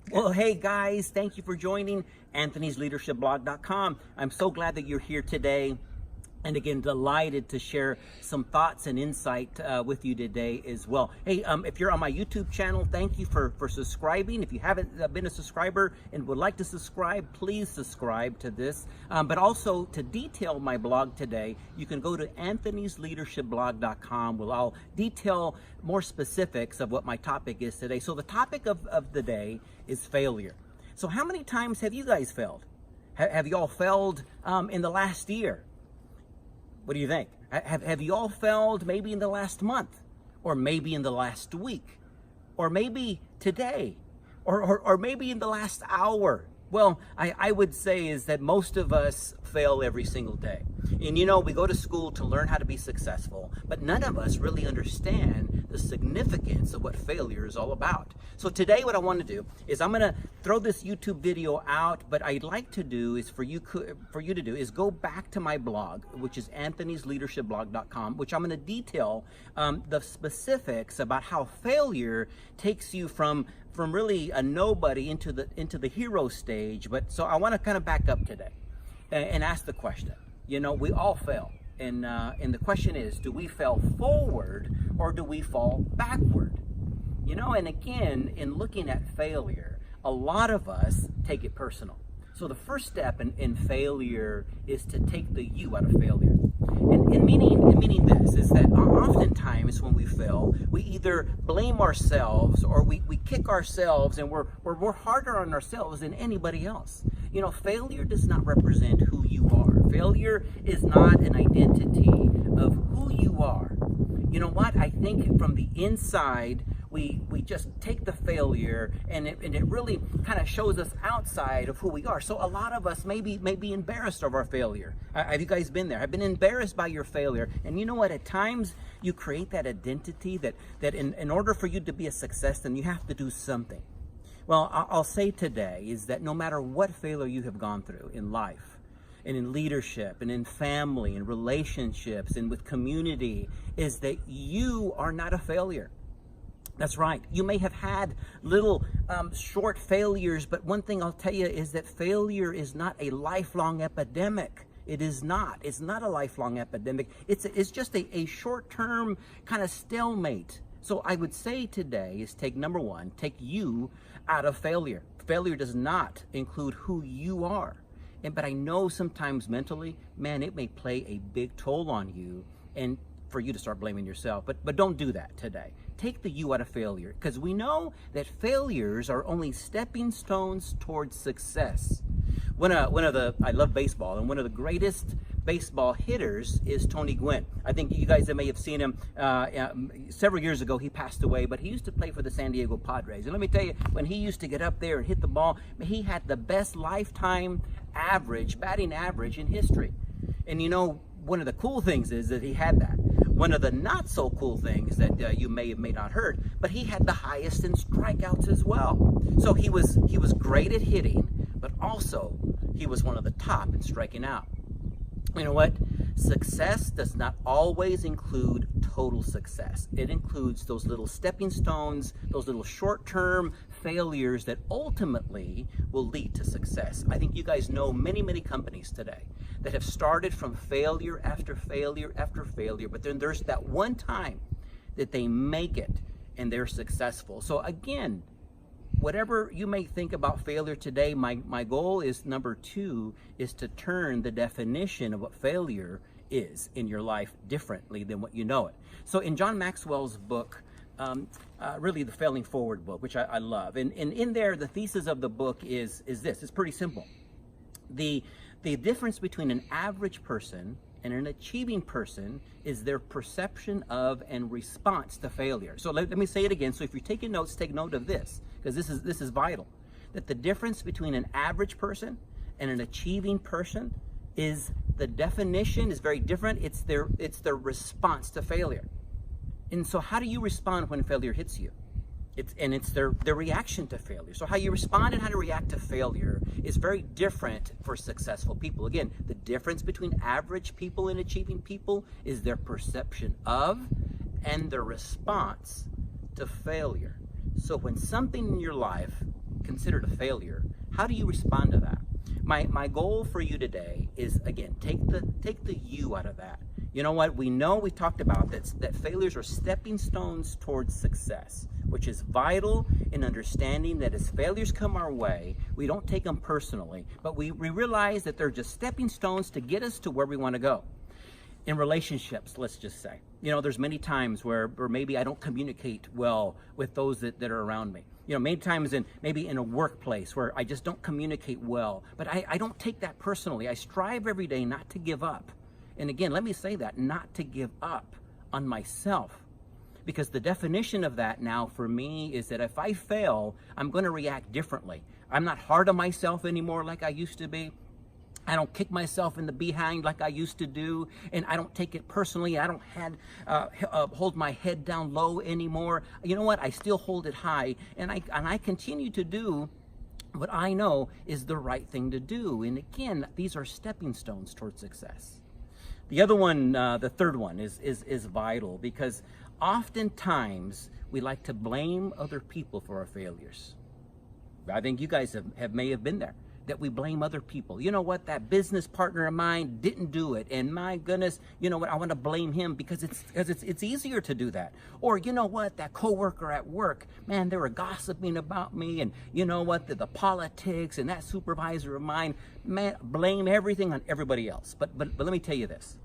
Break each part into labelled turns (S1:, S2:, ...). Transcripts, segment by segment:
S1: Well, hey guys, thank you for joining Anthony'sLeadershipBlog.com. I'm so glad that you're here today. And again, delighted to share some thoughts and insight with you today as well. Hey, if you're on my YouTube channel, thank you for subscribing. If you haven't been a subscriber and would like to subscribe, please subscribe to this. But also to detail my blog today, you can go to Anthony'sLeadershipBlog.com where I'll detail more specifics of what my topic is today. So the topic of the day is failure. So how many times have you guys failed? Have you all failed in the last year? What do you think? Have you all failed maybe in the last month, or maybe in the last week, or maybe today, or maybe in the last hour? Well, I would say is that most of us fail every single day. And you know, we go to school to learn how to be successful, but none of us really understand the significance of what failure is all about. So today what I want to do is I'm going to throw this YouTube video out, but I'd like to do is for you to do is go back to my blog, which is Anthony'sLeadershipBlog.com, which I'm going to detail the specifics about how failure takes you from really a nobody into the hero stage. But so I want to kind of back up today and ask the question. You know, we all fail. And the question is, do we fail forward or do we fall backward? You know, and again, in looking at failure, a lot of us take it personal. So the first step in failure is to take the you out of failure. And meaning this is that oftentimes when we fail, we either blame ourselves or we kick ourselves, and we're harder on ourselves than anybody else. You know, failure does not represent who you are. Failure is not an identity of who you are. You know what? I think from the inside, we just take the failure and it really kind of shows us outside of who we are. So a lot of us may be embarrassed of our failure. Have you guys been there? I've been embarrassed by your failure. And you know what? At times you create that identity that in order for you to be a success, then you have to do something. Well, I'll say today is that no matter what failure you have gone through in life, and in leadership, and in family, and relationships, and with community, is that you are not a failure. That's right. You may have had little short failures, but one thing I'll tell you is that failure is not a lifelong epidemic. It is not. It's not a lifelong epidemic. It's just a short-term kind of stalemate. So I would say today is number one, take you out of failure. Failure does not include who you are. But I know sometimes mentally, man, it may play a big toll on you and for you to start blaming yourself. But don't do that today. Take the you out of failure, because we know that failures are only stepping stones towards success. I love baseball, and one of the greatest baseball hitters is Tony Gwynn. I think you guys may have seen him several years ago. He passed away, but he used to play for the San Diego Padres. And let me tell you, when he used to get up there and hit the ball, he had the best lifetime batting average in history. And you know, one of the cool things is that he had that. One of the not so cool things that you may not heard, but he had the highest in strikeouts as well. So he was great at hitting, but also he was one of the top in striking out. You know what? Success does not always include total success. It includes those little stepping stones, those little short-term failures that ultimately will lead to success. I think you guys know many companies today that have started from failure after failure after failure, but then there's that one time that they make it and they're successful. So again, whatever you may think about failure today, my goal is number two is to turn the definition of what failure is in your life differently than what you know it. So in John Maxwell's book, really the Failing Forward book, which I love, and in there the thesis of the book is this. It's pretty simple. The difference between an average person and an achieving person is their perception of and response to failure. So let me say it again. So if you're taking notes, take note of this, because this is vital. That the difference between an average person and an achieving person is the definition is very different. It's their response to failure. And so how do you respond when failure hits you? It's their reaction to failure. So how you respond and how to react to failure is very different for successful people. Again, the difference between average people and achieving people is their perception of and their response to failure. So when something in your life considered a failure, how do you respond to that? My goal for you today is, again, take the you out of that. You know what? We talked about that failures are stepping stones towards success, which is vital in understanding that as failures come our way, we don't take them personally, but we realize that they're just stepping stones to get us to where we want to go. In relationships, let's just say, there's many times where maybe I don't communicate well with those that are around me. Many times maybe in a workplace where I just don't communicate well, but I don't take that personally. I strive every day not to give up. And again, let me say that, not to give up on myself. Because the definition of that now for me is that if I fail, I'm going to react differently. I'm not hard on myself anymore like I used to be. I don't kick myself in the behind like I used to do, and I don't take it personally. I don't hold my head down low anymore. You know what? I still hold it high, and I continue to do what I know is the right thing to do. And again, these are stepping stones towards success. The other one, the third one, is vital, because oftentimes we like to blame other people for our failures. I think you guys may have been there, that we blame other people. You know what, that business partner of mine didn't do it, and my goodness, you know what, I want to blame him because it's easier to do that. Or you know what, that coworker at work, man, they were gossiping about me, and you know what, the politics, and that supervisor of mine, man, blame everything on everybody else. But let me tell you this.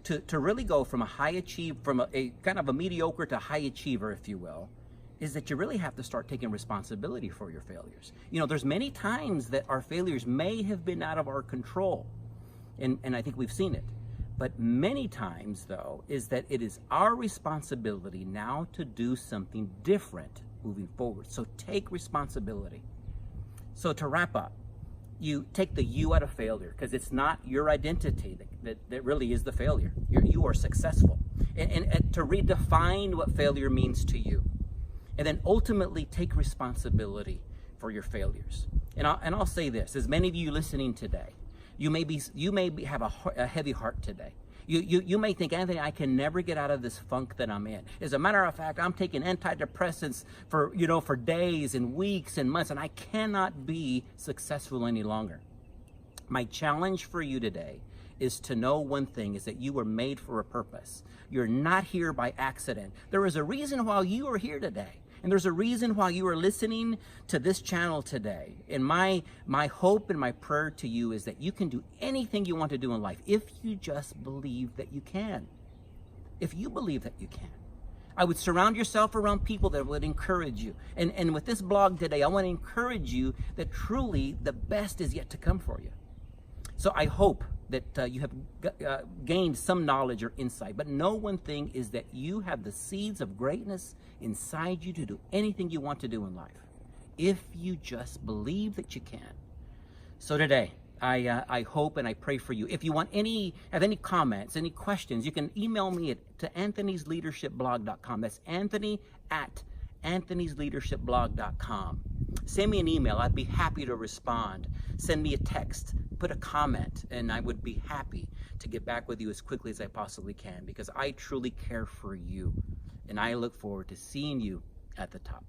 S1: To really go from from a kind of a mediocre to high achiever, if you will, is that you really have to start taking responsibility for your failures. There's many times that our failures may have been out of our control, and I think we've seen it. But many times, though, is that it is our responsibility now to do something different moving forward. So take responsibility. So to wrap up, you take the you out of failure, because it's not your identity that really is the failure. You are successful. And to redefine what failure means to you. And then ultimately take responsibility for your failures. And I'll say this, as many of you listening today, you may have a heavy heart today. You may think, Anthony, I can never get out of this funk that I'm in. As a matter of fact, I'm taking antidepressants for days and weeks and months, and I cannot be successful any longer. My challenge for you today is to know one thing, is that you were made for a purpose. You're not here by accident. There is a reason why you are here today. And there's a reason why you are listening to this channel today. And my hope and my prayer to you is that you can do anything you want to do in life if you just believe that you can. If you believe that you can. I would surround yourself around people that would encourage you. And with this blog today, I want to encourage you that truly the best is yet to come for you. So I hope that you have gained some knowledge or insight. But know one thing, is that you have the seeds of greatness inside you to do anything you want to do in life, if you just believe that you can. So today, I hope and I pray for you. If you have any comments, any questions, you can email me to anthonysleadershipblog.com. That's Anthony@anthonysleadershipblog.com. Send me an email. I'd be happy to respond. Send me a text, put a comment, and I would be happy to get back with you as quickly as I possibly can, because I truly care for you, and I look forward to seeing you at the top.